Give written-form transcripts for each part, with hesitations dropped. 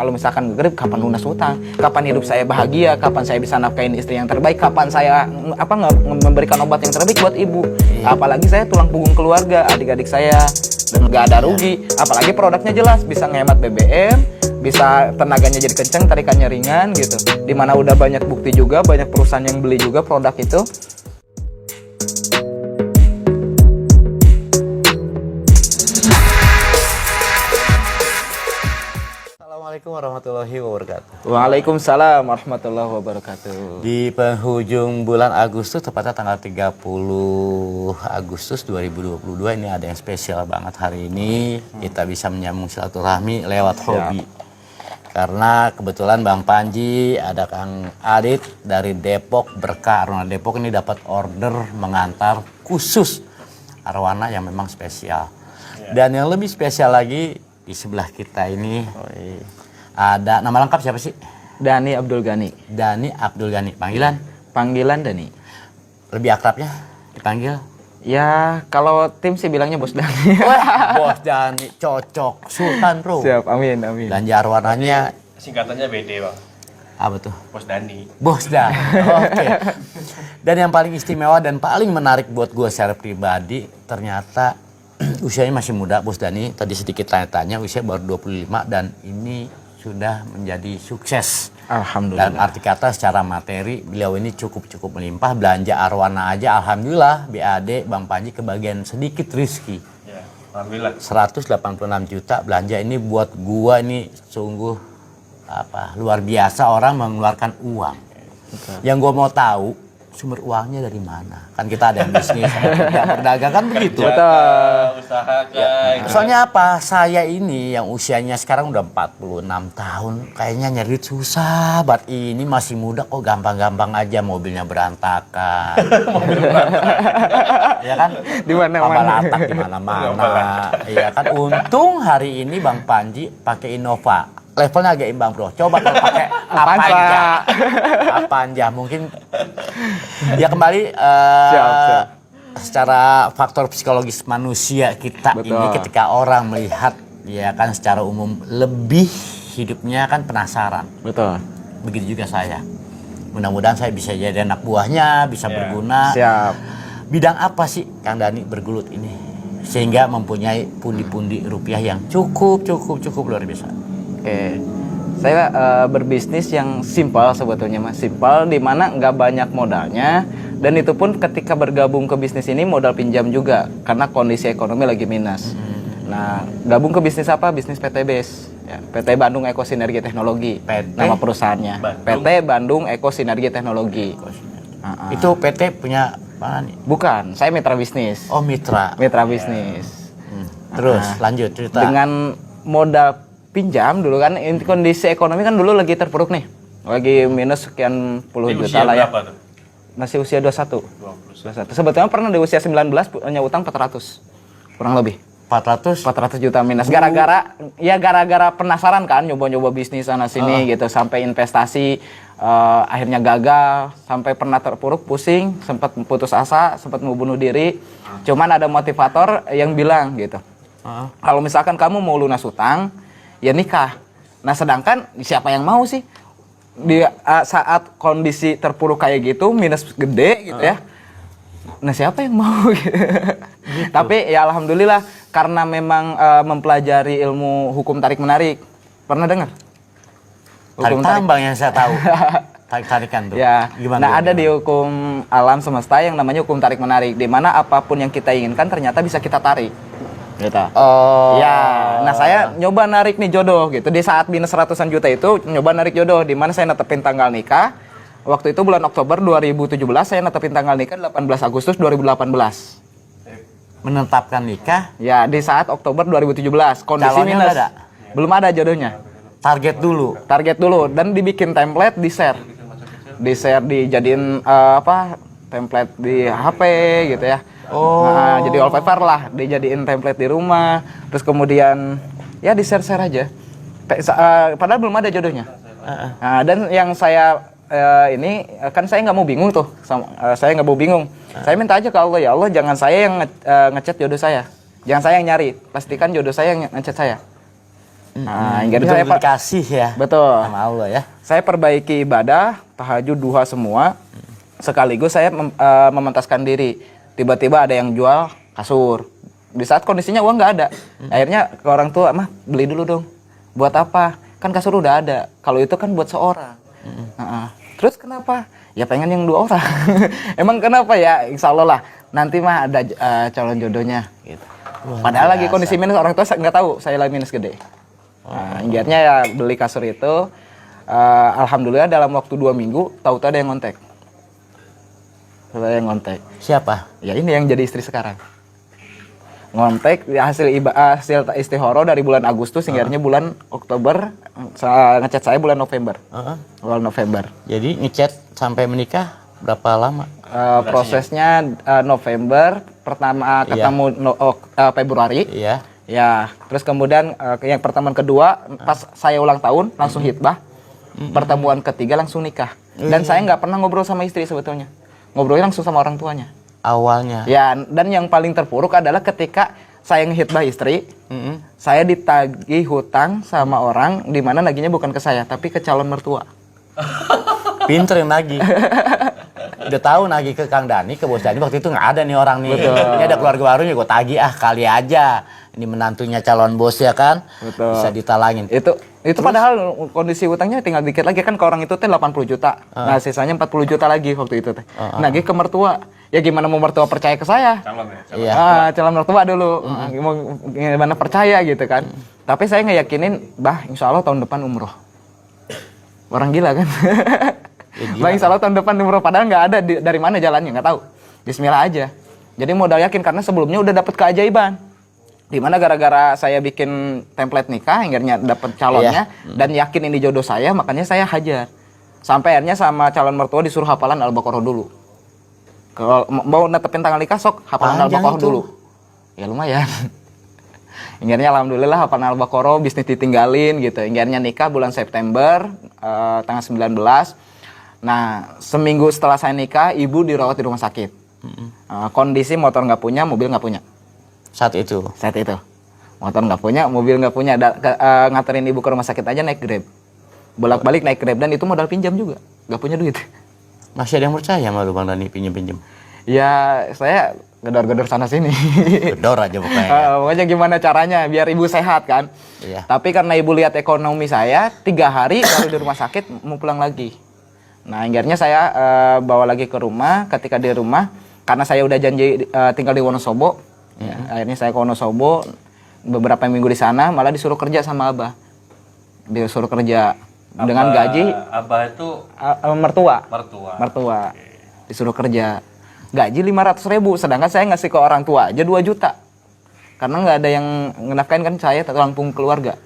Kalau misalkan grip, kapan lunas utang? Kapan hidup saya bahagia? Kapan saya bisa nafkahin istri yang terbaik? Kapan saya memberikan obat yang terbaik buat ibu? Apalagi saya tulang punggung keluarga, adik-adik saya, dan nggak ada rugi. Apalagi produknya jelas, bisa ngehemat BBM, bisa tenaganya jadi kenceng, tarikannya ringan gitu. Dimana udah banyak bukti juga, banyak perusahaan yang beli juga produk itu. Assalamualaikum warahmatullahi wabarakatuh. Waalaikumsalam warahmatullahi wabarakatuh. Di penghujung bulan Agustus, tepatnya tanggal 30 Agustus 2022, ini ada yang spesial banget hari ini. Kita bisa menyambung silaturahmi lewat hobi. Karena kebetulan Bang Panji, ada Kang Adit dari Depok, Berkah Arwana Depok ini dapat order mengantar khusus arwana yang memang spesial. Dan yang lebih spesial lagi, di sebelah kita ini ada nama lengkap siapa sih? Dani Abdul Ghani. Dani Abdul Ghani. Panggilan Dani. Lebih akrabnya dipanggil? Ya, kalau tim sih bilangnya Bos Dani. Wah, Bos Dani cocok. Sultan, Bro. Siap, amin, amin. Belanja arwananya singkatannya BD, Bang. apa tuh? Bos Dani. Bos Dani. Oke. Dan yang paling istimewa dan paling menarik buat gue secara pribadi, ternyata usianya masih muda Bos Dani. Tadi sedikit tanya-tanya, usia baru 25 dan ini sudah menjadi sukses. Alhamdulillah. Dalam arti kata secara materi beliau ini cukup melimpah. Belanja arwana aja alhamdulillah BAD Bang Panji kebagian sedikit rezeki. Ya, alhamdulillah. 186 juta belanja ini buat gua ini sungguh luar biasa orang mengeluarkan uang. Betul. Yang gua mau tahu sumber uangnya dari mana? Kan kita ada yang bisnis, ada berdagang kan begitu. Betul. Usaha kayak Soalnya apa? Saya ini yang usianya sekarang udah 46 tahun, kayaknya nyari duit susah. Bat ini masih muda kok gampang-gampang aja mobilnya berantakan. Ya kan? Di mana-mana. Latak di mana-mana. Iya kan? Untung hari ini Bang Panji pakai Innova. Levelnya agak imbang, Bro. Coba kalau pakai Avanza mungkin ya kembali Siap. secara faktor psikologis manusia kita. Betul. Ini ketika orang melihat ya kan secara umum lebih hidupnya kan penasaran. Betul. Begitu juga saya. Mudah-mudahan saya bisa jadi anak buahnya, bisa berguna. Siap. Bidang apa sih Kang Dani bergelut ini sehingga mempunyai pundi-pundi rupiah yang cukup luar biasa? Oke, saya berbisnis yang simpel sebetulnya Mas. Simpel di mana nggak banyak modalnya, dan itu pun ketika bergabung ke bisnis ini modal pinjam juga karena kondisi ekonomi lagi minus. Nah, gabung ke bisnis apa? Bisnis PT BES, ya, PT Bandung Eko Sinergi Teknologi, PT? nama perusahaannya. PT Bandung Eko Sinergi Teknologi. Itu PT punya mana nih? Bukan, saya mitra bisnis. Oh mitra. Mitra bisnis. Terus lanjut cerita. Dengan modal pinjam dulu kan, kondisi ekonomi kan dulu lagi terpuruk nih, lagi minus sekian puluh juta lah ya. Berapa tuh? Masih usia 21. Sebetulnya pernah di usia 19 punya utang 400 kurang lebih 400 juta minus gara-gara penasaran kan, nyoba-nyoba bisnis sana sini gitu, sampai investasi akhirnya gagal, sampai pernah terpuruk, pusing, sempat putus asa, sempat mau bunuh diri. Cuman ada motivator yang bilang gitu, kalau misalkan kamu mau lunas utang ya nikah. Nah sedangkan siapa yang mau sih di saat kondisi terpuruk kayak gitu, minus gede gitu ya. Nah siapa yang mau gitu. Tapi ya alhamdulillah karena memang mempelajari ilmu hukum tarik menarik. Pernah dengar? tarik tambang yang saya tahu. Tarik-tarikan tuh. Ya. Gimana? Nah ada di hukum alam semesta yang namanya hukum tarik menarik, di mana apapun yang kita inginkan ternyata bisa kita tarik. Gitu. Oh. Ya, nah saya nyoba narik nih jodoh gitu. Di saat minus ratusan juta itu nyoba narik jodoh, di mana saya netepin tanggal nikah. Waktu itu bulan Oktober 2017, saya netepin tanggal nikah 18 Agustus 2018. Menetapkan nikah. Ya, di saat Oktober 2017. Kondisi Calonnya minus. ada? Belum ada jodohnya. Target dulu Dan dibikin template, di-share. Di-share, dijadiin template di HP gitu ya. Nah, jadi wallpaper lah, dijadiin template di rumah, terus kemudian ya di share aja. Padahal belum ada jodohnya. Nah, dan yang saya ini kan saya nggak mau bingung tuh, saya nggak mau bingung. Saya minta aja ke Allah, ya Allah jangan saya yang ngechat jodoh saya, jangan saya yang nyari, pastikan jodoh saya yang ngechat saya. Nah, jadi saya dikasih ya. betul. Sama Allah ya. Saya perbaiki ibadah, tahajud, duha semua. Sekaligus saya mementaskan diri. Tiba-tiba ada yang jual kasur. Di saat kondisinya uang nggak ada. Akhirnya ke orang tua, "Mah, beli dulu dong." "Buat apa? Kan kasur udah ada. Kalau itu kan buat seorang." Terus kenapa? Ya pengen yang 2 orang. Emang kenapa ya? Insya Allah lah. Nanti mah ada calon jodohnya. Gitu. Padahal lagi kondisi minus, orang tua nggak tahu saya lagi minus gede. Nah, akhirnya ya beli kasur itu. Alhamdulillah dalam waktu 2 minggu, tahu-tahu ada yang ngontek. Ada yang ngontek. Siapa? Ya ini yang jadi istri sekarang. Ngontek hasil istihoro dari bulan Agustus hingga bulan Oktober, ngechat saya bulan November. Bulan November. Jadi ngechat sampai menikah berapa lama? Prosesnya November, pertama ketemu Februari. Iya. Ya, terus kemudian yang pertemuan kedua pas saya ulang tahun langsung hitbah. Pertemuan ketiga langsung nikah. Dan saya nggak pernah ngobrol sama istri sebetulnya. Ngobrolnya langsung sama orang tuanya. Awalnya. Ya, dan yang paling terpuruk adalah ketika saya ngehitbah istri, saya ditagih hutang sama orang di mana naginya bukan ke saya, tapi ke calon mertua. Pinter yang nagih. Udah tahu nagih ke Kang Dani, ke Bos Dani, waktu itu nggak ada nih orang nih. Betul. Ini ada keluarga barunya, gue tagih kali aja. Ini menantunya calon bos ya kan. Betul. Bisa ditalangin. Itu padahal kondisi hutangnya tinggal dikit lagi kan, ke orang itu teh 80 juta. Nah, sisanya 40 juta lagi waktu itu teh. Nagih ke mertua. Ya gimana mau mertua percaya ke saya? Calon ya. Iya. Calon mertua dulu. Mau gimana percaya gitu kan. Tapi saya ngeyakinin, "Bah, insya Allah tahun depan umroh." Orang gila kan. Bah, insya Allah tahun depan umroh. Padahal nggak ada dari mana jalannya, nggak tahu. Bismillah aja. Jadi modal yakin karena sebelumnya udah dapet keajaiban. Dimana gara-gara saya bikin template nikah, akhirnya dapet calonnya, dan yakin ini jodoh saya, makanya saya hajar. Sampai akhirnya sama calon mertua disuruh hafalan Al-Baqarah dulu. Kalau mau netepin tanggal nikah, sok hafalan Al-Baqarah dulu. Ya lumayan. Akhirnya alhamdulillah hafalan Al-Baqarah, bisnis ditinggalin gitu. Akhirnya nikah bulan September, tanggal 19. Nah, seminggu setelah saya nikah, ibu dirawat di rumah sakit. Kondisi motor nggak punya, mobil nggak punya. Saat itu motor nggak punya, mobil nggak punya. Nganterin ibu ke rumah sakit aja naik Grab, bolak-balik naik Grab, dan itu modal pinjam juga, nggak punya duit. Masih ada yang percaya sama lu Bang Dani pinjem-pinjem? Ya saya gedor-gedor sana sini. Gedor aja pokoknya. Pokoknya gimana caranya biar ibu sehat kan. Iya. Tapi karena ibu lihat ekonomi saya, 3 hari baru di rumah sakit mau pulang lagi. Nah, akhirnya saya bawa lagi ke rumah. Ketika di rumah, karena saya udah janji tinggal di Wonosobo. Ya, akhirnya saya ke Wonosobo, beberapa minggu di sana, malah disuruh kerja sama Abah. Disuruh kerja dengan gaji. Abah itu Mertua. mertua. Disuruh kerja. Gaji 500.000, sedangkan saya ngasih ke orang tua aja 2 juta. Karena nggak ada yang ngenafkain kan, saya tulang punggung keluarga.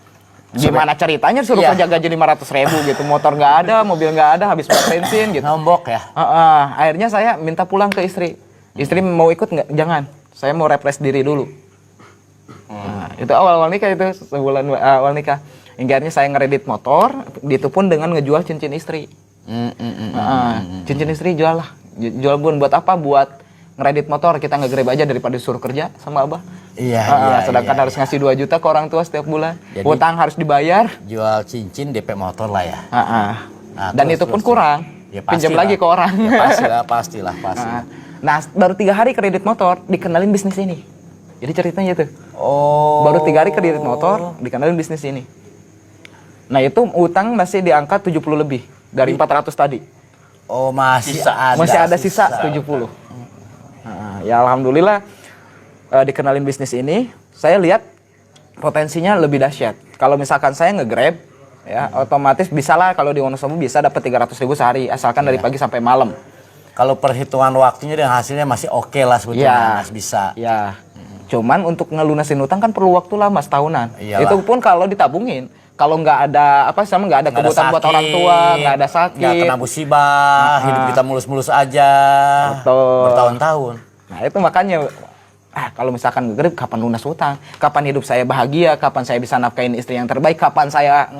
Gimana ceritanya suruh kerja gaji 500.000 gitu, motor nggak ada, mobil nggak ada, habis buat bensin gitu. Nombok ya? Akhirnya saya minta pulang ke istri. Istri mau ikut nggak? Jangan. Saya mau refresh diri dulu. Nah, itu awal nikah, itu sebulan awal nikah. Akhirnya saya ngeredit motor, itu pun dengan ngejual cincin istri. Cincin istri jual lah. Jual bun buat apa? Buat ngeredit motor, kita nge-grab aja daripada disuruh kerja sama Abah. Sedangkan harus ngasih 2 juta ke orang tua setiap bulan. Jadi, hutang harus dibayar. Jual cincin DP motor lah ya. Nah, dan itu pun kurang. Ya, pinjam lagi ke orang. Ya, pastilah. Nah, baru 3 hari kredit motor, dikenalin bisnis ini. Jadi ceritanya itu. Baru 3 hari kredit motor, dikenalin bisnis ini. Nah, itu utang masih di angka 70 lebih dari 400 tadi. Masih ada sisa 70. Nah, ya alhamdulillah dikenalin bisnis ini, saya lihat potensinya lebih dahsyat. Kalau misalkan saya nge-grab, ya otomatis bisalah kalau di Wonosobo bisa dapat 300.000 sehari, asalkan dari pagi sampai malam. Kalau perhitungan waktunya dan hasilnya masih oke lah sebetulnya, masih bisa. Ya. Cuman untuk ngelunasin utang kan perlu waktu lama, setahunan. Iyalah. Itu pun kalau ditabungin. Kalau nggak ada nggak ada kebutuhan buat orang tua, nggak ada sakit, nggak kena musibah, hidup kita mulus-mulus aja. Betul. Bertahun-tahun. Nah itu makanya kalau misalkan nge-grab, kapan lunas utang, kapan hidup saya bahagia, kapan saya bisa nafkain istri yang terbaik, kapan saya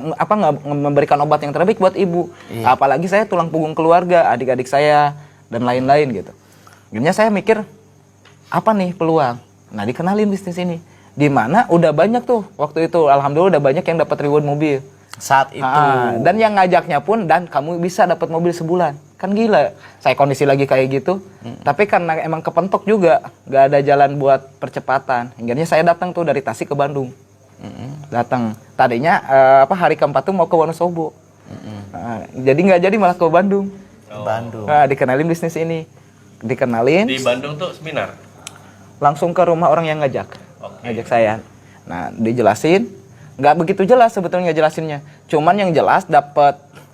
memberikan obat yang terbaik buat ibu. Apalagi saya tulang punggung keluarga, adik-adik saya dan lain-lain gitu. Akhirnya saya mikir, apa nih peluang? Nah, dikenalin bisnis ini. Di mana udah banyak tuh waktu itu, alhamdulillah udah banyak yang dapat reward mobil. Saat itu. Dan yang ngajaknya pun, dan kamu bisa dapat mobil sebulan. Kan gila. Saya kondisi lagi kayak gitu. Tapi karena emang kepentok juga, nggak ada jalan buat percepatan. Akhirnya saya datang tuh dari Tasik ke Bandung. Datang. Tadinya hari keempat tuh mau ke Wonosobo. Jadi nggak jadi, malah ke Bandung. Bandung. Dikenalin bisnis ini. Dikenalin. Di Bandung tuh seminar. Langsung ke rumah orang yang ngajak. Ngajak saya. Nah, dijelasin. Nggak begitu jelas sebetulnya jelasinnya. Cuman yang jelas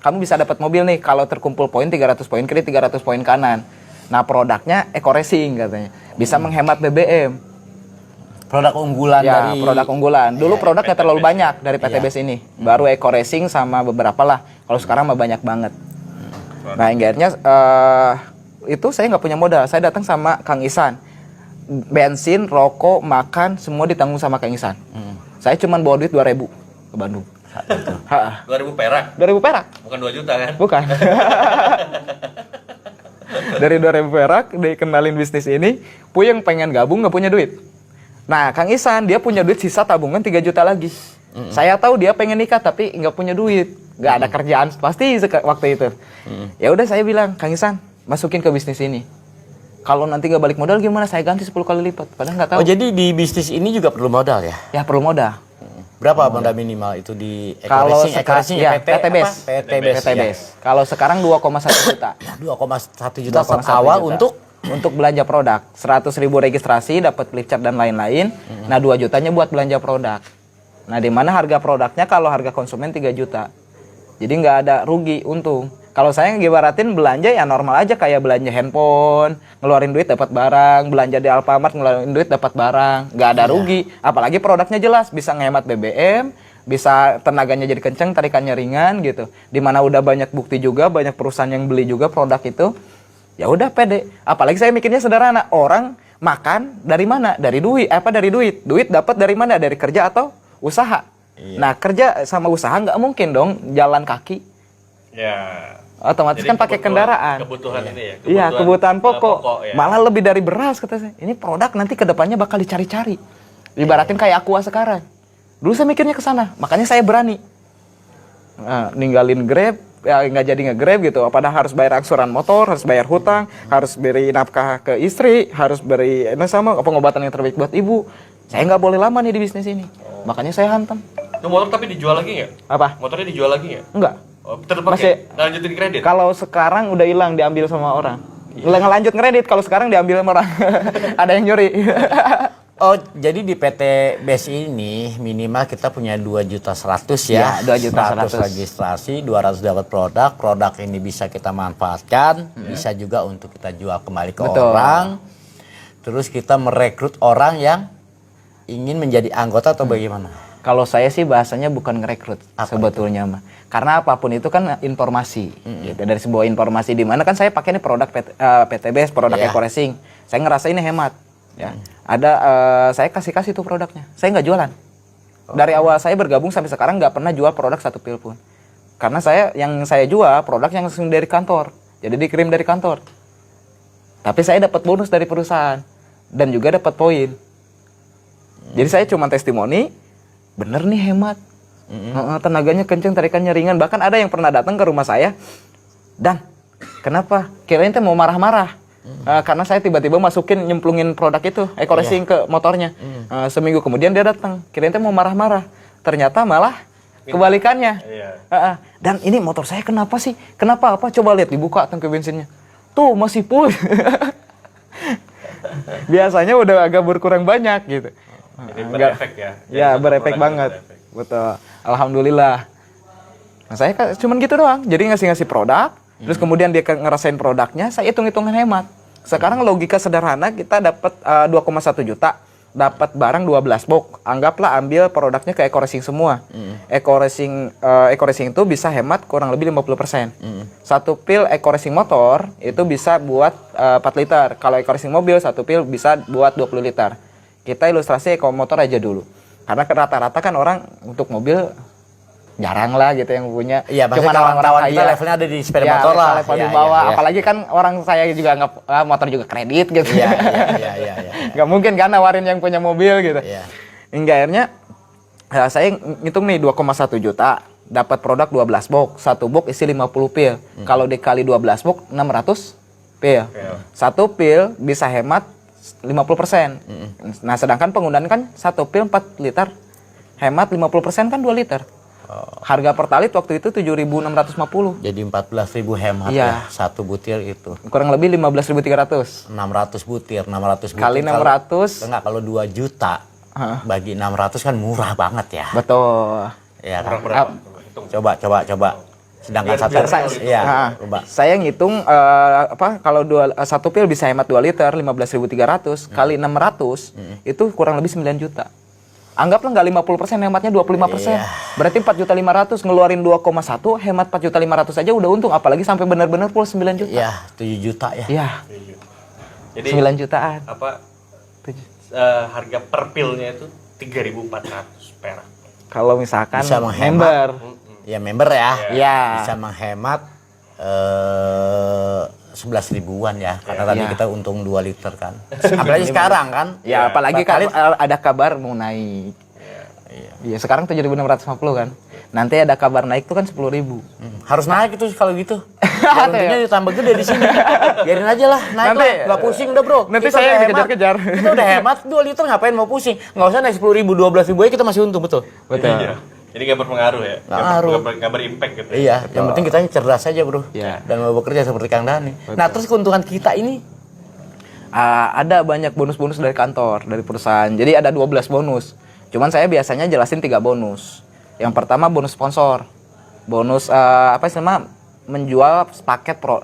kamu bisa dapat mobil nih kalau terkumpul poin 300 poin kiri, 300 poin kanan. Nah, produknya Eco Racing katanya. Bisa menghemat BBM. Produk unggulan dari Produk unggulan. Dulu produknya terlalu banyak dari PTBS ini. Baru Eco Racing sama beberapa lah. Kalau sekarang mah banyak banget. Nah, akhirnya itu saya nggak punya modal. Saya datang sama Kang Isan. Bensin, rokok, makan semua ditanggung sama Kang Isan. Saya cuma bawa duit 2.000 ke Bandung. 2.000 perak. 2.000 perak? Bukan 2 juta kan? Bukan. Dari 2.000 perak dikenalin bisnis ini, Puyeng pengen gabung nggak punya duit. Nah, Kang Isan dia punya duit sisa tabungan 3 juta lagi. Saya tahu dia pengen nikah tapi nggak punya duit, nggak ada kerjaan pasti waktu itu. Ya udah saya bilang, Kang Isan masukin ke bisnis ini. Kalau nanti nggak balik modal gimana? Saya ganti 10 kali lipat. Padahal nggak tahu. Oh, jadi di bisnis ini juga perlu modal ya? Ya perlu modal. Berapa modal minimal itu di Kalau Eco Racing ya, PT PTBS. apa? PTBS. Kalau sekarang 2,1 juta. 2,1 juta 2,1 awal juta. Untuk belanja produk. 100.000 registrasi, dapat flip chart dan lain-lain. Nah, 2 jutanya buat belanja produk. Nah, di mana harga produknya kalau harga konsumen 3 juta. Jadi nggak ada rugi, untung. Kalau saya ngibaratin belanja ya normal aja kayak belanja handphone, ngeluarin duit dapat barang, belanja di Alfamart ngeluarin duit dapat barang, nggak ada rugi. Apalagi produknya jelas, bisa ngehemat BBM, bisa tenaganya jadi kenceng, tarikannya ringan gitu. Dimana udah banyak bukti juga, banyak perusahaan yang beli juga produk itu. Ya udah pede. Apalagi saya mikirnya sederhana, orang makan dari mana? Dari duit. Dari duit. Duit dapat dari mana? Dari kerja atau usaha. Iya. Nah, kerja sama usaha nggak mungkin dong jalan kaki. Ya. Otomatis Jadi kan pakai kendaraan. Kebutuhan ini ya. Iya, kebutuhan pokok. Ya. Malah lebih dari beras kata saya. Ini produk nanti kedepannya bakal dicari-cari. Ibaratin kayak Aqua sekarang. Dulu saya mikirnya ke sana, makanya saya berani. Nah, ninggalin Grab, ya nggak jadi nge-Grab gitu. Padahal harus bayar angsuran motor, harus bayar hutang, harus beri nafkah ke istri, harus beri sama pengobatan yang terbaik buat ibu. Saya nggak boleh lama nih di bisnis ini. Makanya saya hantam. Itu motor tapi dijual lagi nggak? Apa? Motornya dijual lagi nggak? Enggak. Oh, terpakai. Masih. Lanjutin kredit. Kalau sekarang udah hilang, diambil sama orang. Ngelanjut kredit, kalau sekarang diambil sama orang. Ada yang nyuri. Oh, jadi di PT BES ini minimal kita punya 2.100.000 ya. Iya, 2.100.000 registrasi, 200 dapat produk. Produk ini bisa kita manfaatkan, bisa juga untuk kita jual kembali ke Betul. orang. Terus kita merekrut orang yang ingin menjadi anggota atau bagaimana? Kalau saya sih bahasanya bukan ngerekrut sebetulnya mah. Karena apapun itu kan informasi. Gitu. Dari sebuah informasi di mana kan saya pakai ini produk PTBS, produk Iya. Eco Racing. Saya ngerasa ini hemat. Ya. Ada saya kasih tuh produknya. Saya nggak jualan. Dari awal saya bergabung sampai sekarang nggak pernah jual produk satu pil pun. Karena yang saya jual produk yang langsung dari kantor. Jadi dikirim dari kantor. Tapi saya dapat bonus dari perusahaan dan juga dapat poin. Jadi saya cuma testimoni, bener nih hemat. Tenaganya kenceng, tarikannya ringan. Bahkan ada yang pernah datang ke rumah saya, dan kenapa? Kirain teh mau marah-marah. Karena saya tiba-tiba nyemplungin produk itu, Eco Racing ke motornya. Seminggu kemudian dia datang, kirain teh mau marah-marah. Ternyata malah kebalikannya. Iya. Dan ini motor saya kenapa sih? Kenapa apa? Coba lihat dibuka tangki bensinnya. Tuh masih full. Biasanya udah agak berkurang banyak gitu. Jadi berefek ya. Ya, berefek banget. Betul. Alhamdulillah. Nah, saya cuman gitu doang. Jadi ngasih produk, terus kemudian dia ngerasain produknya, saya hitung-hitungan hemat. Sekarang logika sederhana, kita dapat 2,1 juta, dapat barang 12 box. Anggaplah ambil produknya ke Eco Racing semua. Eco Racing itu bisa hemat kurang lebih 50%. Satu pil Eco Racing motor itu bisa buat 4 liter. Kalau Eco Racing mobil, satu pil bisa buat 20 liter. Kita ilustrasi Eco motor aja dulu. Karena rata-rata kan orang untuk mobil jarang lah gitu yang punya. Iya, cuma orang-orang kita levelnya ada di sepeda motor lah. Level di Iya, bawah. iya. Apalagi kan orang saya juga motor juga kredit gitu. Iya. Nggak mungkin kan nawarin yang punya mobil gitu. Iya. Hingga akhirnya saya ngitung nih 2,1 juta, dapat produk 12 box. Satu box isi 50 pil. Kalau dikali 12 box 600 pil. Satu pil bisa hemat 50%. Nah, sedangkan penggunaan kan satu pil 4 liter. Hemat 50% kan 2 liter. Harga pertalit waktu itu 7.650. Jadi 14.000 hemat Iya. ya satu butir itu. Kurang lebih 15.300. 600 butir, 600 butir. Kali 600. Enggak, kalau 2 juta bagi 600 kan murah banget ya. Betul. Iya kan? Berapa? Hitung. Coba. Sedangkan Biar- satu biar- saya, iya, Nah, coba. saya ngitung kalau satu pil bisa hemat 2 liter 15.300 kali 600 itu kurang lebih 9 juta. Anggaplah nggak 50%, hematnya 25%. Iya. Berarti 4.500.000 ngeluarin 2,1, hemat 4.500.000 aja udah untung, apalagi sampai benar-benar full 9 juta. Iya, 7 juta ya. Iya, Jadi 9 jutaan. apa harga per pilnya itu 3.400 perak. Kalau misalkan Bisa menghemat. member. Ya member ya. Iya. Bisa menghemat 11 ribuan ya. Karena tadi Iya. kita untung 2 liter kan. Apalagi sekarang kan. Ya, apalagi Bakal- kalau ada kabar mau naik. Iya, sekarang 7.650 kan. Nanti ada kabar naik tuh kan 10.000. Harus naik itu kalau gitu. Biar untungnya ditambah gede di sini. Biarin aja lah, naik Nanti- lah. Nggak pusing udah bro. Nanti Kita saya udah yang hemat. dikejar-kejar. Kita udah hemat 2 liter ngapain mau pusing. Nggak usah naik 10.000, 12.000 aja kita masih untung, betul. Iya. Jadi nggak berpengaruh ya. Nggak ngaruh. Nggak berimpact gitu. Iya, yang penting kita cerdas aja bro. Iya. Dan mau bekerja seperti Kang Dani. Nah terus keuntungan kita ini, Ada banyak bonus-bonus dari kantor, dari perusahaan. Jadi ada 12 bonus. Cuman saya biasanya jelasin 3 bonus. Yang pertama bonus sponsor. Bonus menjual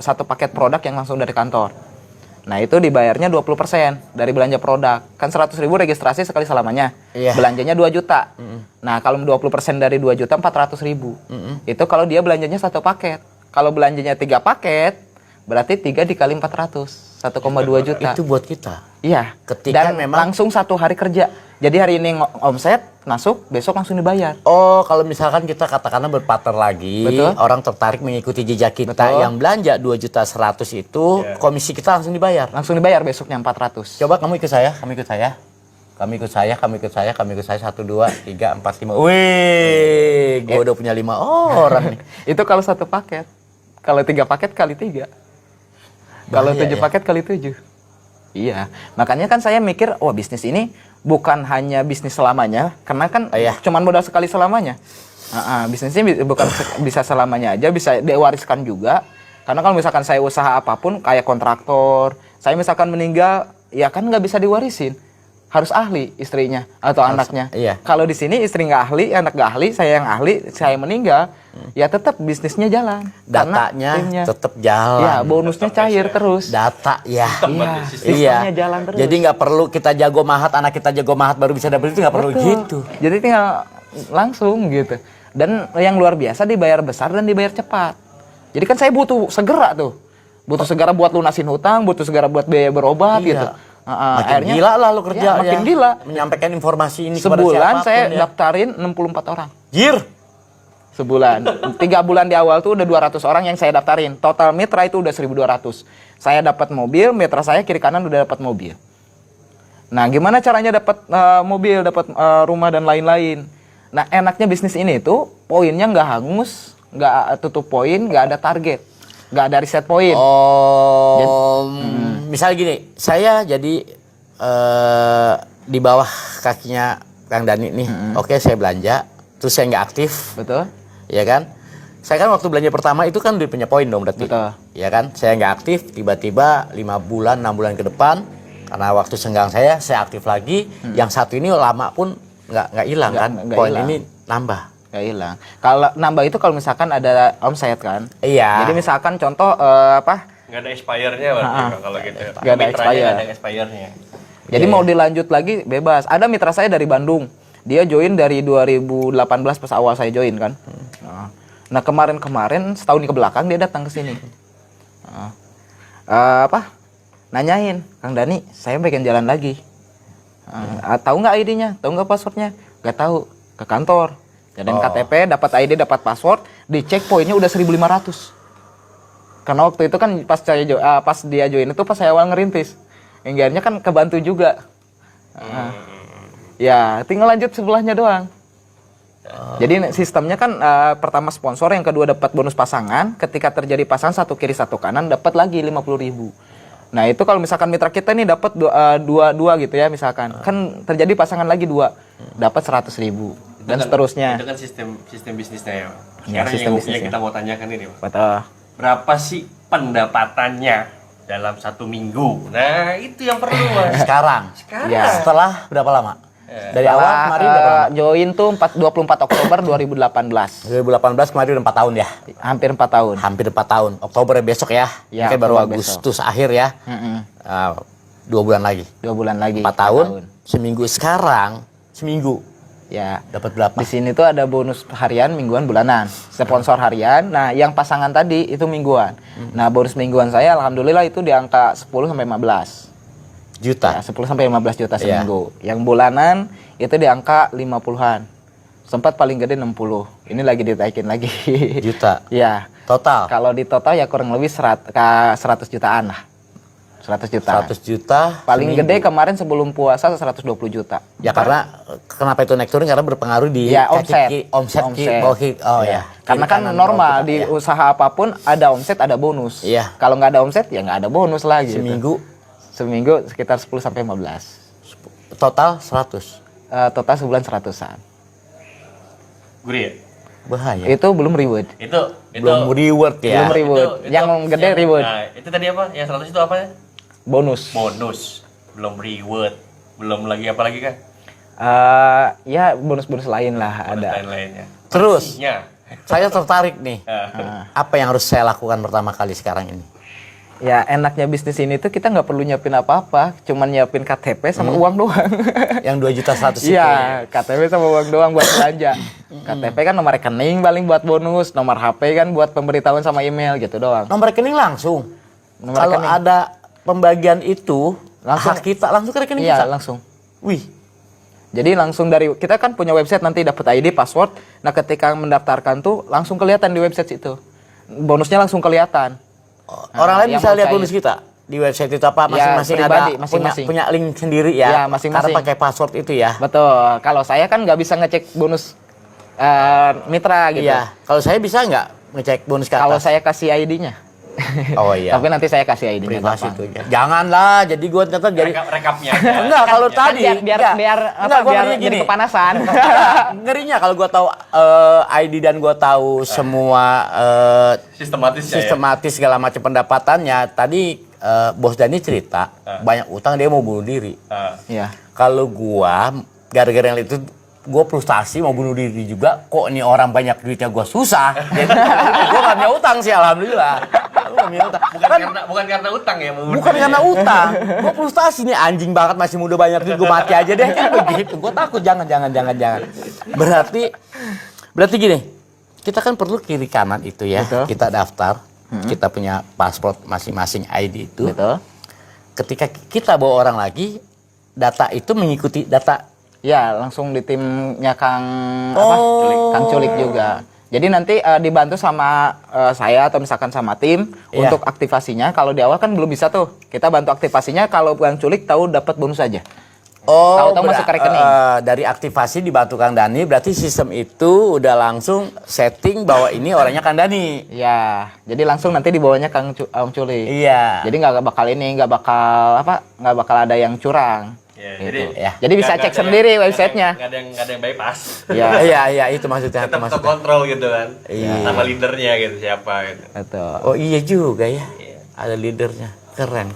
satu paket produk yang langsung dari kantor. Nah, itu dibayarnya 20% dari belanja produk. Kan 100.000 registrasi sekali selamanya. Iya. Belanjanya 2 juta. Nah, kalau 20% dari 2 juta 400.000. Itu kalau dia belanjanya satu paket. Kalau belanjanya 3 paket, berarti 3 dikali 400. 1,2 juta. itu buat kita. Iya. Ketika Dan memang- langsung 1 hari kerja. Jadi hari ini omset masuk, besok langsung dibayar. Oh, kalau misalkan kita katakanlah berpartner lagi, Betul. orang tertarik mengikuti jejak kita Betul. yang belanja 2.100.000 itu, komisi kita langsung dibayar. Langsung dibayar besoknya 400. Coba kamu ikut saya, kamu ikut saya. Kamu ikut saya, kamu ikut saya, kamu ikut saya. 1, 2, 3, 4, 5. Wih, gue udah punya 5 orang nih. Itu kalau 1 paket. Kalau 3 paket kali 3. Kalau Bahaya 7 ya. paket kali 7. Iya. Makanya kan saya mikir, wah bisnis ini bukan hanya bisnis selamanya, karena kan Iya. cuman modal sekali selamanya. Bisnisnya bukan bisa selamanya aja, bisa diwariskan juga. Karena kalau misalkan saya usaha apapun, kayak kontraktor, saya misalkan meninggal, ya kan nggak bisa diwarisin. Harus ahli istrinya atau anaknya. iya. Kalau di sini istri nggak ahli, anak nggak ahli, saya yang ahli, saya meninggal, ya tetap bisnisnya jalan. Karena Datanya timnya- tetap jalan. Ya, bonusnya cair terus. Data ya. Iya, Iya. sistemnya jalan terus. Jadi nggak perlu kita jago mahat, anak kita jago mahat baru bisa dapet itu, nggak perlu Betul. gitu. Jadi tinggal langsung gitu. Dan yang luar biasa dibayar besar dan dibayar cepat. Jadi kan saya butuh segera tuh. Butuh segera buat lunasin hutang, butuh segera buat biaya berobat Iya. gitu. Makin gila lah lu kerja. Ya, makin gila. Menyampaikan informasi ini kepada Sebulan siapapun saya ya. daftarin 64 orang. Jir. Sebulan. 3 bulan di awal tuh udah 200 orang yang saya daftarin. Total mitra itu udah 1.200. Saya dapat mobil, mitra saya kiri kanan udah dapat mobil. Nah, gimana caranya dapat mobil, dapat rumah dan lain-lain. Nah, enaknya bisnis ini tuh poinnya nggak hangus, nggak tutup poin, nggak ada target, nggak ada reset poin. Oh, misalnya gini, saya jadi di bawah kakinya Kang Dani nih. Oke, saya belanja, terus saya nggak aktif, Betul? ya kan? Saya kan waktu belanja pertama itu kan udah punya poin dong berarti. Betul. Ya kan? Saya nggak aktif, tiba-tiba 5 bulan, 6 bulan ke depan, karena waktu senggang saya aktif lagi. Yang satu ini lama pun nggak hilang kan? Nggak Poin hilang. ini nambah. Nggak hilang. Kalau nambah itu kalau misalkan ada omset kan. Iya. Jadi misalkan contoh Nggak ada expire-nya berarti kalau gitu. Nggak ada Mitranya expire. nggak ada expire-nya. Jadi mau dilanjut lagi bebas. Ada mitra saya dari Bandung. Dia join dari 2018 pas awal saya join kan. Nah kemarin setahun ke belakang dia datang ke sini. Nanyain, Kang Dani, saya pengen jalan lagi. Tahu nggak ID-nya? Tahu nggak passwordnya? Nggak tahu. Ke kantor. Jadiin KTP, dapat ID, dapat password, dicek poinnya udah 1.500. Karena waktu itu kan pas dia join itu pas saya awal ngerintis. Yang akhirnya kan kebantu juga. Ya, tinggal lanjut sebelahnya doang. Jadi sistemnya kan pertama sponsor, yang kedua dapat bonus pasangan. Ketika terjadi pasangan satu kiri satu kanan dapat lagi 50.000. Nah itu kalau misalkan mitra kita nih dapat dua gitu ya misalkan, kan terjadi pasangan lagi 2, dapat 100.000 dan seterusnya. Itu kan sistem bisnisnya ya. Ya, Sekarang sistem yang bisnisnya. kita mau tanyakan ini, Pak. Betul. Berapa sih pendapatannya dalam 1 minggu? Nah itu yang perlu, Mas. Sekarang. Ya. Setelah berapa lama? Dari Setelah, awal kemarin berapa lama? join tuh 24 Oktober 2018. 2018 kemarin udah 4 tahun ya. Hampir 4 tahun. Hampir 4 tahun. Oktober besok ya. Ya, Mungkin baru Oktober Agustus akhir ya. Mm-mm. 2 bulan lagi. 2 bulan lagi. 4 tahun. Seminggu sekarang. Seminggu. Ya. Dapat berapa? Di sini tuh ada bonus harian, mingguan, bulanan. Sponsor harian. Nah, yang pasangan tadi itu mingguan. Nah, bonus mingguan saya alhamdulillah itu di angka 10 sampai 15. Juta. Ya, 10 sampai 15 juta Iya. seminggu. Yang bulanan itu di angka 50-an. Sempat paling gede 60. Ini lagi ditaikin lagi. Juta. Ya. Total. Kalau di total ya kurang lebih 100 jutaan lah. 100 juta. 100 juta. Paling seminggu. gede kemarin sebelum puasa 120 juta. Ya karena kenapa itu naik turun karena berpengaruh di Ya, kaki- omset. Oh ya. Karena Kiri kan kanan normal bawah kita, di ya. usaha apapun ada omset ada bonus. Iya. Kalau nggak ada omset ya nggak ada bonus lagi. Seminggu Sekitar 10 sampai 15. total 100. Total sebulan 100-an. Gurih ya? Bahaya. Itu belum reward. Itu Belum reward ya. Belum reward. Yang gede reward. Nah, itu tadi apa? Yang 100 itu apa ya? Bonus. Bonus. Belum reward. Belum lagi apa lagi kan? Ya bonus-bonus lain lah Bonus ada. lain-lainnya. Terus Pastinya. saya tertarik nih. Ah. Apa yang harus saya lakukan pertama kali sekarang ini? Ya enaknya bisnis ini tuh kita nggak perlu nyiapin apa-apa, cuman nyiapin KTP sama uang doang. Yang 2.100.000 itu. Iya, KTP sama uang doang buat belanja. KTP kan nomor rekening paling buat bonus, nomor HP kan buat pemberitahuan sama email gitu doang. Nomor rekening langsung. Nomor Kalau rekening. ada pembagian itu, Langsung. hak kita langsung ke rekening Iya, kita. langsung. Wih, Jadi langsung dari kita kan punya website nanti dapat ID, password. Nah, ketika mendaftarkan tuh langsung kelihatan di website itu. Bonusnya langsung kelihatan. orang lain yang bisa mau lihat cair. bonus kita di website itu apa? Ya, Masing-masing ada pribadi, masing-masing. punya link sendiri ya. Ya, masing-masing. Karena pakai password itu ya. Betul. Kalau saya kan nggak bisa ngecek bonus mitra gitu. Iya. Kalau saya bisa nggak ngecek bonus ke Kalau atas? saya kasih ID-nya. Oh iya. Tapi nanti saya kasih ID-nya. Privasi gampang. itu ya. Janganlah, jadi gua kata jadi Rekapnya. enggak kalau Kan tadi biar enggak. apa Enggak, gua biar ngerinya jadi gini. kepanasan. Ngerinya kalau gua tahu ID dan gua tahu semua Sistematis ya. sistematis segala macam pendapatannya. Tadi Bos Dani cerita banyak utang dia mau bunuh diri. Iya. Kalau gua gara-gara yang itu gua frustasi mau bunuh diri juga, kok nih orang banyak duitnya gua susah. Jadi gua gak punya utang sih alhamdulillah. Gua gak punya utang. Bukan karena utang ya, Bukan karena utang, gue frustasi nih anjing banget masih muda banyak duit gue mati aja deh kan begitu. Gue takut jangan. Berarti gini, kita kan perlu kiri kanan itu ya. Betul. Kita daftar, kita punya paspor masing-masing ID itu. Betul. Ketika kita bawa orang lagi, data itu mengikuti data. Ya, langsung di timnya Kang Oh. Kang Culik juga. Jadi nanti dibantu sama saya atau misalkan sama tim Iya. untuk aktivasinya. Kalau di awal kan belum bisa tuh. Kita bantu aktivasinya, kalau Kang Culik tahu dapat bonus aja. Tahu-tahu masuk ke rekening. Dari aktivasi dibantu Kang Dani, berarti sistem itu udah langsung setting bahwa ini orangnya Kang Dani. Ya, jadi langsung nanti dibawanya Kang Culik. Iya. Jadi nggak bakal ada yang curang. Ya, Gitu. ya. Jadi bisa cek sendiri websitenya. Nggak ada yang bypass. Ya, Iya, itu maksudnya. Tetap itu maksudnya. terkontrol gitu kan. Iya. Sama leadernya gitu siapa gitu. betul. Oh iya juga ya. Iya. Ada leadernya. Keren.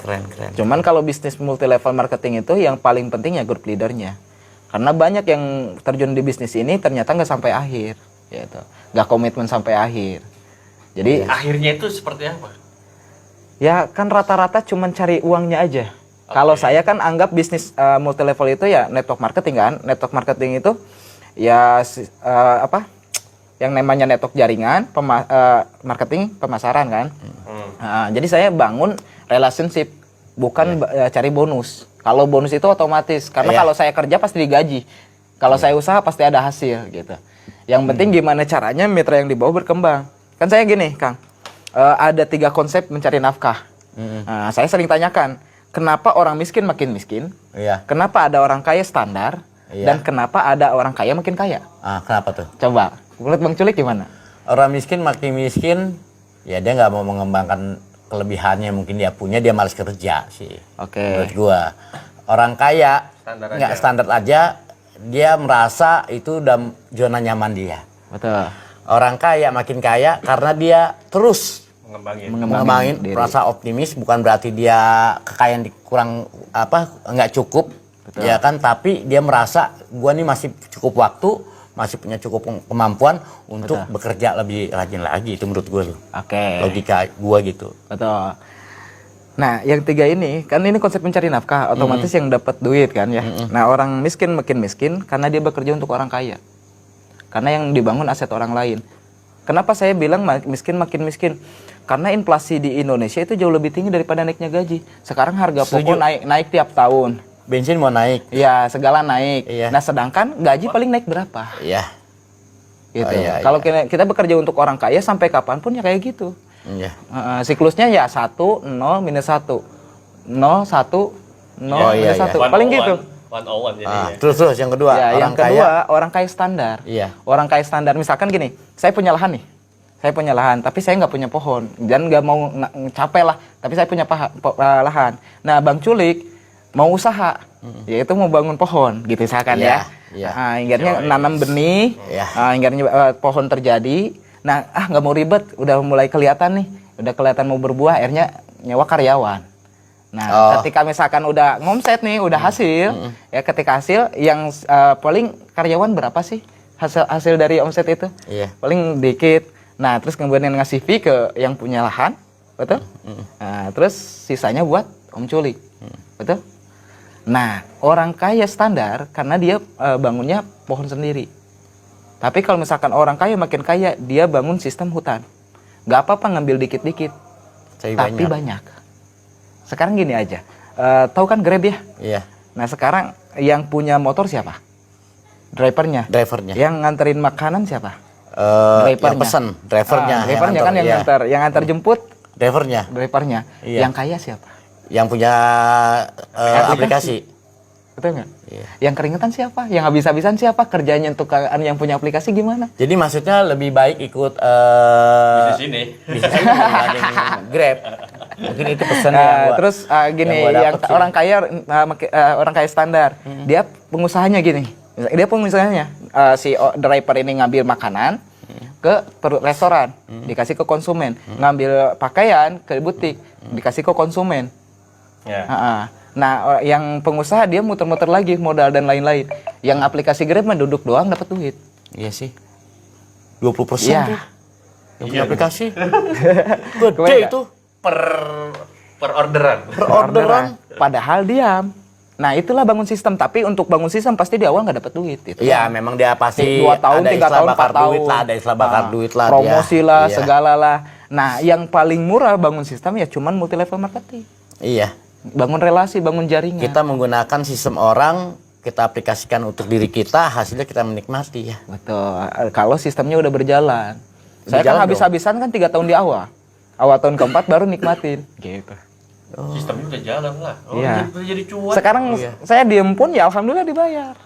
Cuman kalau bisnis multi level marketing itu yang paling penting ya grup leadernya. Karena banyak yang terjun di bisnis ini ternyata nggak sampai akhir, gitu. Nggak komitmen sampai akhir. Jadi Akhirnya itu seperti apa? ya kan rata-rata cuman cari uangnya aja. Kalau saya kan anggap bisnis multi level itu ya network marketing kan. Network marketing itu ya yang namanya network jaringan, marketing, pemasaran kan. Nah, jadi saya bangun relationship, bukan cari bonus. Kalau bonus itu otomatis, karena Iya. kalau saya kerja pasti digaji. Kalau saya usaha pasti ada hasil gitu. Yang penting gimana caranya mitra yang di bawah berkembang. Kan saya gini, Kang, ada 3 konsep mencari nafkah. Nah, saya sering tanyakan, kenapa orang miskin makin miskin? Iya. Kenapa ada orang kaya standar? Iya. Dan kenapa ada orang kaya makin kaya? Kenapa tuh? Coba, menurut Bang Culik gimana? Orang miskin makin miskin, ya dia nggak mau mengembangkan kelebihannya, mungkin dia punya, dia malas kerja sih. Oke. Menurut gua. Orang kaya nggak standar aja, dia merasa itu udah zona nyaman dia. Betul. Orang kaya makin kaya karena dia terus Mengembangin. diri. rasa optimis, bukan berarti dia kekayaan kurang nggak cukup. Betul. Ya kan, tapi dia merasa gua nih masih cukup waktu, masih punya cukup kemampuan untuk bekerja lebih rajin lagi. Itu menurut gua loh. Oke. Logika gua gitu. Betul. Nah, yang tiga ini kan ini konsep mencari nafkah, otomatis yang dapat duit kan ya. Nah, orang miskin makin miskin karena dia bekerja untuk orang kaya. Karena yang dibangun aset orang lain. Kenapa saya bilang miskin makin miskin? Karena inflasi di Indonesia itu jauh lebih tinggi daripada naiknya gaji. Sekarang harga pokok naik tiap tahun. Bensin mau naik. Ya, segala naik. Iya. Nah, sedangkan gaji paling naik berapa? Iya. Gitu. Iya, Kalau kita bekerja untuk orang kaya sampai kapanpun ya kayak gitu. Iya. Siklusnya ya 1, 0, minus 1. 0, 1, 0, Oh, iya, minus 1. iya. Paling gitu. 101 jadi. Terus yang kedua, Ya, orang yang kedua, kaya. orang kaya standar. Iya. Orang kaya standar, misalkan gini, saya punya lahan nih. Saya punya lahan, tapi saya nggak punya pohon. Dan nggak mau capek lah, tapi saya punya lahan. Nah, Bang Culik mau usaha, yaitu mau bangun pohon, gitu misalkan Iya, ya. iya. Inggarnya nanam benih, Iya. inggarnya pohon terjadi. Nah, nggak mau ribet, udah mulai kelihatan nih, udah kelihatan mau berbuah, akhirnya nyewa karyawan. Nah, ketika misalkan udah ngomset nih, udah hasil, ya ketika hasil yang paling karyawan berapa sih hasil dari omset itu? Iya. Paling dikit. Nah, terus kemudian ngasih fee ke yang punya lahan, betul? Nah, terus sisanya buat Om Culik, betul? Nah, orang kaya standar karena dia bangunnya pohon sendiri. Tapi kalau misalkan orang kaya makin kaya, dia bangun sistem hutan. Gak apa-apa ngambil dikit-dikit, tapi banyak. Sekarang gini aja, tahu kan Grab ya? Iya. Nah, sekarang yang punya motor siapa? Drivernya. Drivernya. Yang nganterin makanan siapa? Yang pesen, drivernya. Drivernya kan yang ngantar jemput, Drivernya. drivernya. Iya. Yang kaya siapa? Yang punya aplikasi. Betul nggak? Iya. Yang keringetan siapa? Yang habis-habisan siapa? Kerjanya untuk yang punya aplikasi gimana? Jadi maksudnya lebih baik ikut Di sini. bisnis ini dibanding Grab. Mungkin itu pesan yang gua, Terus gini, yang gua yang dapet sih. orang kaya orang kaya standar, dia pengusahanya gini. Dia pengusahanya si driver ini ngambil makanan ke restoran, dikasih ke konsumen, ngambil pakaian ke butik, dikasih ke konsumen. Ya. Nah, yang pengusaha dia muter-muter lagi modal dan lain-lain. Yang aplikasi Grab mah duduk doang dapat duit. Iya sih. 20% Iya. tuh. Yang punya aplikasi. Kebayang Gede nggak? itu. Per orderan. Orderan. Padahal diam. Nah, itulah bangun sistem. Tapi untuk bangun sistem pasti di awal nggak dapat duit. Itu. Iya, memang dia pasti 2 tahun, ada 3 istilah tahun, 4 bakar tahun. duit lah, ada istilah bakar duit lah. Promosi dia. lah, Iya. segala lah. Nah, yang paling murah bangun sistem ya cuman multi level marketing. Iya. Bangun relasi, bangun jaringan. Kita menggunakan sistem orang, kita aplikasikan untuk diri kita, hasilnya kita menikmati ya. Betul. Kalau sistemnya udah berjalan. Saya Berjalan kan habis-habisan kan 3 tahun di awal. Awal tahun keempat baru nikmatin. Gitu. Sistemnya udah jalan lah. Iya. Jadi cuan. Sekarang saya diem pun ya alhamdulillah dibayar.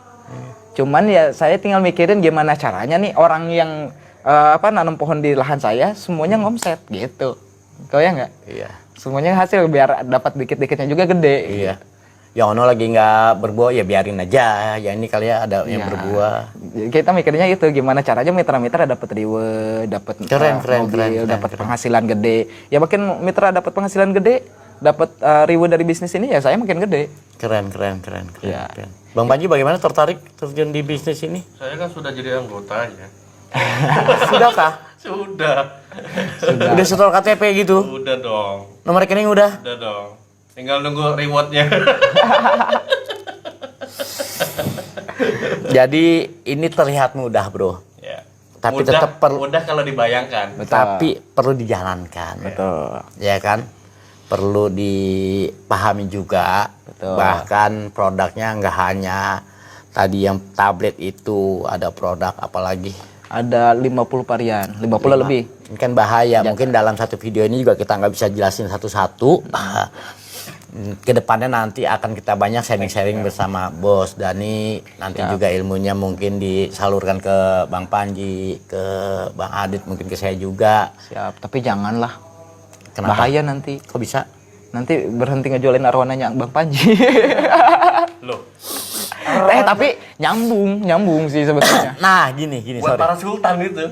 Cuman ya saya tinggal mikirin gimana caranya nih orang yang nanam pohon di lahan saya semuanya ngomset gitu. Kau ya nggak? Iya. Semuanya hasil biar dapat dikit-dikitnya juga gede. Iya. Yang ono lagi nggak berbuah ya biarin aja. Ya ini kali ya ada yang Iya. berbuah. Kita mikirnya itu gimana caranya mitra-mitra dapat reward, dapat mobil, dapat penghasilan gede. Ya makin mitra dapat penghasilan gede, dapat reward dari bisnis ini ya saya makin gede. Keren. Iya. Keren. Bang Panji bagaimana tertarik terjun di bisnis ini? Saya kan sudah jadi anggotanya. Sudahkah? Sudah. Udah setor KTP gitu? Udah dong. Nomor rekening udah? Udah dong. Tinggal nunggu rewardnya. Jadi ini terlihat mudah bro. Ya. Tapi mudah, tetap perlu. mudah kalau dibayangkan. Tapi perlu dijalankan. Betul. Ya kan? Perlu dipahami juga. Betul. Bahkan produknya nggak hanya tadi yang tablet itu, ada produk apalagi. Ada 50 varian, 50 lebih. Ini kan bahaya. Mungkin dalam satu video ini juga kita nggak bisa jelasin satu-satu. kedepannya nanti akan kita banyak sharing-sharing bersama Bos Dani. Nanti juga ilmunya mungkin disalurkan ke Bang Panji, ke Bang Adit, mungkin ke saya juga. Siap, tapi janganlah. Kenapa? Bahaya nanti. Kok bisa? Nanti berhenti ngejualin arwananya Bang Panji. Loh, Tapi nyambung sih sebetulnya. Nah, gini, buat sorry. para sultan itu.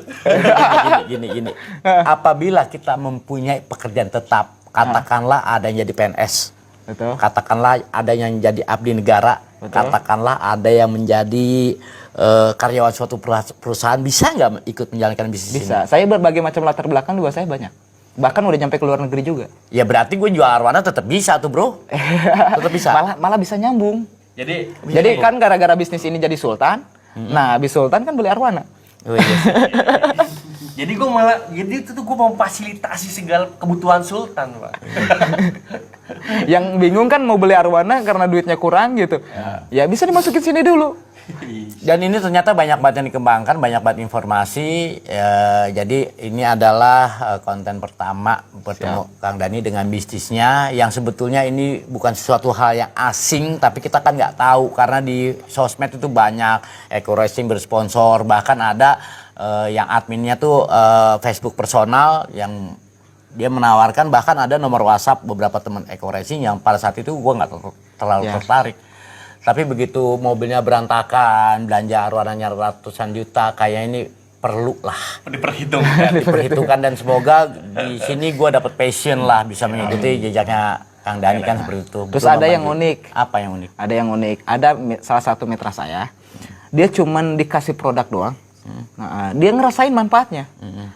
Gini. Apabila kita mempunyai pekerjaan tetap, katakanlah ada yang jadi PNS, Betul. katakanlah ada yang jadi abdi negara, katakanlah ada yang menjadi karyawan suatu perusahaan, bisa nggak ikut menjalankan bisnis Bisa. Saya berbagai macam latar belakang juga saya banyak. Bahkan udah nyampe ke luar negeri juga. ini? Ya berarti gue jual arwana tetap bisa tuh bro, tetap bisa. Malah bisa nyambung. Jadi Kan gara-gara bisnis ini jadi sultan. Nah, habis sultan kan beli arwana. Oh, iya. jadi gue malah jadi itu tuh gue memfasilitasi segala kebutuhan sultan, Pak. Yang bingung kan mau beli arwana karena duitnya kurang gitu. Ya bisa dimasukin sini dulu. Dan ini ternyata banyak banget yang dikembangkan, banyak banget informasi. Jadi ini adalah konten pertama bertemu Kang Dani dengan bisnisnya, yang sebetulnya ini bukan sesuatu hal yang asing, tapi kita kan nggak tahu karena di sosmed itu banyak Eco Racing bersponsor, bahkan ada yang adminnya tuh Facebook personal yang dia menawarkan, bahkan ada nomor WhatsApp beberapa teman Eco Racing yang pada saat itu gue nggak terlalu tertarik. Tapi begitu mobilnya berantakan, belanja arwananya ratusan juta, kayak ini perlu lah diperhitungkan, dan semoga di sini gue dapet passion lah, bisa mengikuti jejaknya Kang Dani kan seperti itu. Terus Betul, ada Bang yang Panji? unik. Apa yang unik? Ada yang unik. Ada salah satu mitra saya. Dia cuman dikasih produk doang. Nah, dia ngerasain manfaatnya.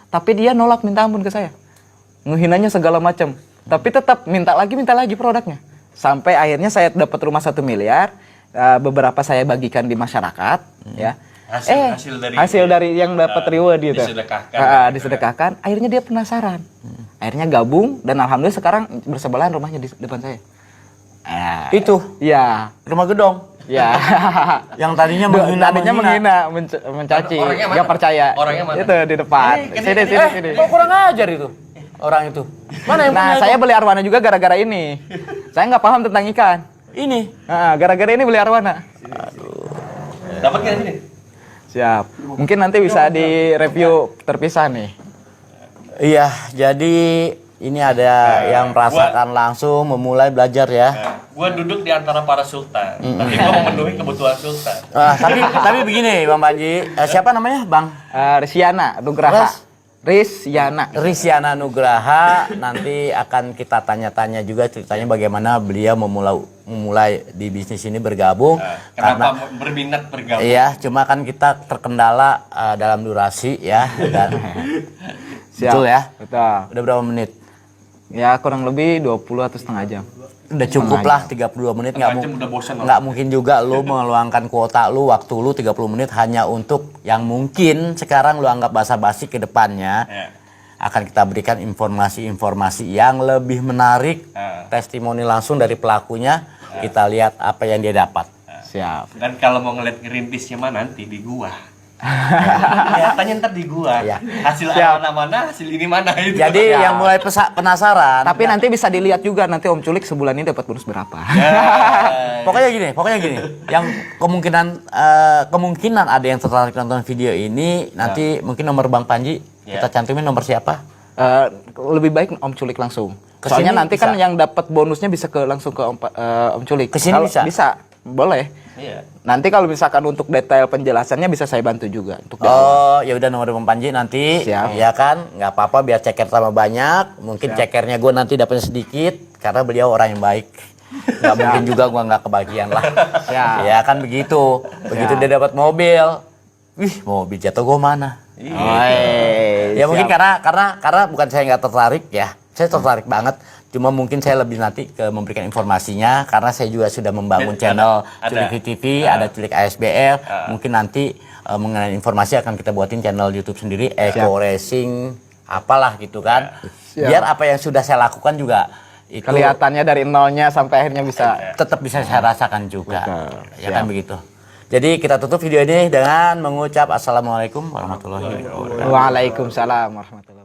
Tapi dia nolak minta ampun ke saya. Ngehinanya segala macam. Tapi tetap minta lagi produknya. Sampai akhirnya saya dapat rumah 1 miliar. Beberapa saya bagikan di masyarakat, ya. Hasil dari yang dapat reward gitu. Disedekahkan. Akhirnya dia penasaran. Akhirnya gabung dan alhamdulillah sekarang bersebelahan rumahnya di depan saya. Itu Ya. rumah gedong. Ya. Yang tadinya menghina, mencaci, Orangnya mana? nggak percaya. Orangnya mana? Itu di depan. Sini. Kok kurang ajar itu orang itu? Mana yang Nah, punya saya itu? beli arwana juga gara-gara ini. Saya nggak paham tentang ikan. Ini. Gara-gara ini beli arwana. Dapat nggak ini? Siap. Mungkin nanti bisa di-review terpisah nih. Iya, jadi ini ada yang merasakan langsung memulai belajar ya. Gua duduk di antara para sultan, tapi gua memenuhi kebutuhan sultan. Tapi begini Bang Panji, siapa namanya Bang? Risyana Nugraha. Risyana Nugraha. Nanti akan kita tanya-tanya juga ceritanya bagaimana beliau memulai di bisnis ini bergabung. Kenapa berminat bergabung? Iya, cuma kan kita terkendala dalam durasi ya. Dan betul ya? Betul. Udah berapa menit? Ya kurang lebih 20 atau setengah jam. Udah cukup lah 32 menit, Udah bosan. nggak mungkin juga lu meluangkan kuota lu, waktu lu 30 menit hanya untuk yang mungkin sekarang lu anggap basa-basi, ke depannya akan kita berikan informasi-informasi yang lebih menarik, testimoni langsung dari pelakunya, kita lihat apa yang dia dapat. Siap. Dan kalau mau ngeliat ngerintisnya mah nanti di gua. Tanya ntar di gua. Iya. Hasil arwana mana, hasil ini mana itu. Jadi yang mulai penasaran. Tapi nanti bisa dilihat juga nanti Om Culik sebulan ini dapat bonus berapa. Pokoknya gini. Yang kemungkinan ada yang tertarik nonton video ini, nanti mungkin nomor Bang Panji kita cantumin, nomor siapa? Lebih baik Om Culik langsung. Kesini Soalnya nanti kan bisa? yang dapat bonusnya bisa langsung ke Om Culik. Kesini Kalau bisa? Bisa, boleh. Iya. Nanti kalau misalkan untuk detail penjelasannya bisa saya bantu juga untuk Oh, ya udah nomor Bang Panji nanti. Siap. Ya kan, nggak apa-apa biar ceker tambah banyak. Mungkin cekernya gue nanti dapatnya sedikit karena beliau orang yang baik. Nggak mungkin juga gue nggak kebagian lah. Siap. Ya kan begitu. Begitu dia dapat mobil, wih mobil jatuh gue mana? Ya mungkin karena bukan saya nggak tertarik ya. Saya tertarik banget. Cuma mungkin saya lebih nanti ke memberikan informasinya karena saya juga sudah membangun channel Culik TV, ada Culik ASBL. Mungkin nanti mengenai informasi akan kita buatin channel YouTube sendiri, Eco Racing, apalah gitu kan. Biar apa yang sudah saya lakukan juga itu kelihatannya dari nolnya sampai akhirnya bisa tetap bisa saya rasakan juga. Betul. Ya kan begitu. Jadi kita tutup video ini dengan mengucap Assalamualaikum warahmatullahi wabarakatuh. Waalaikumsalam warahmatullahi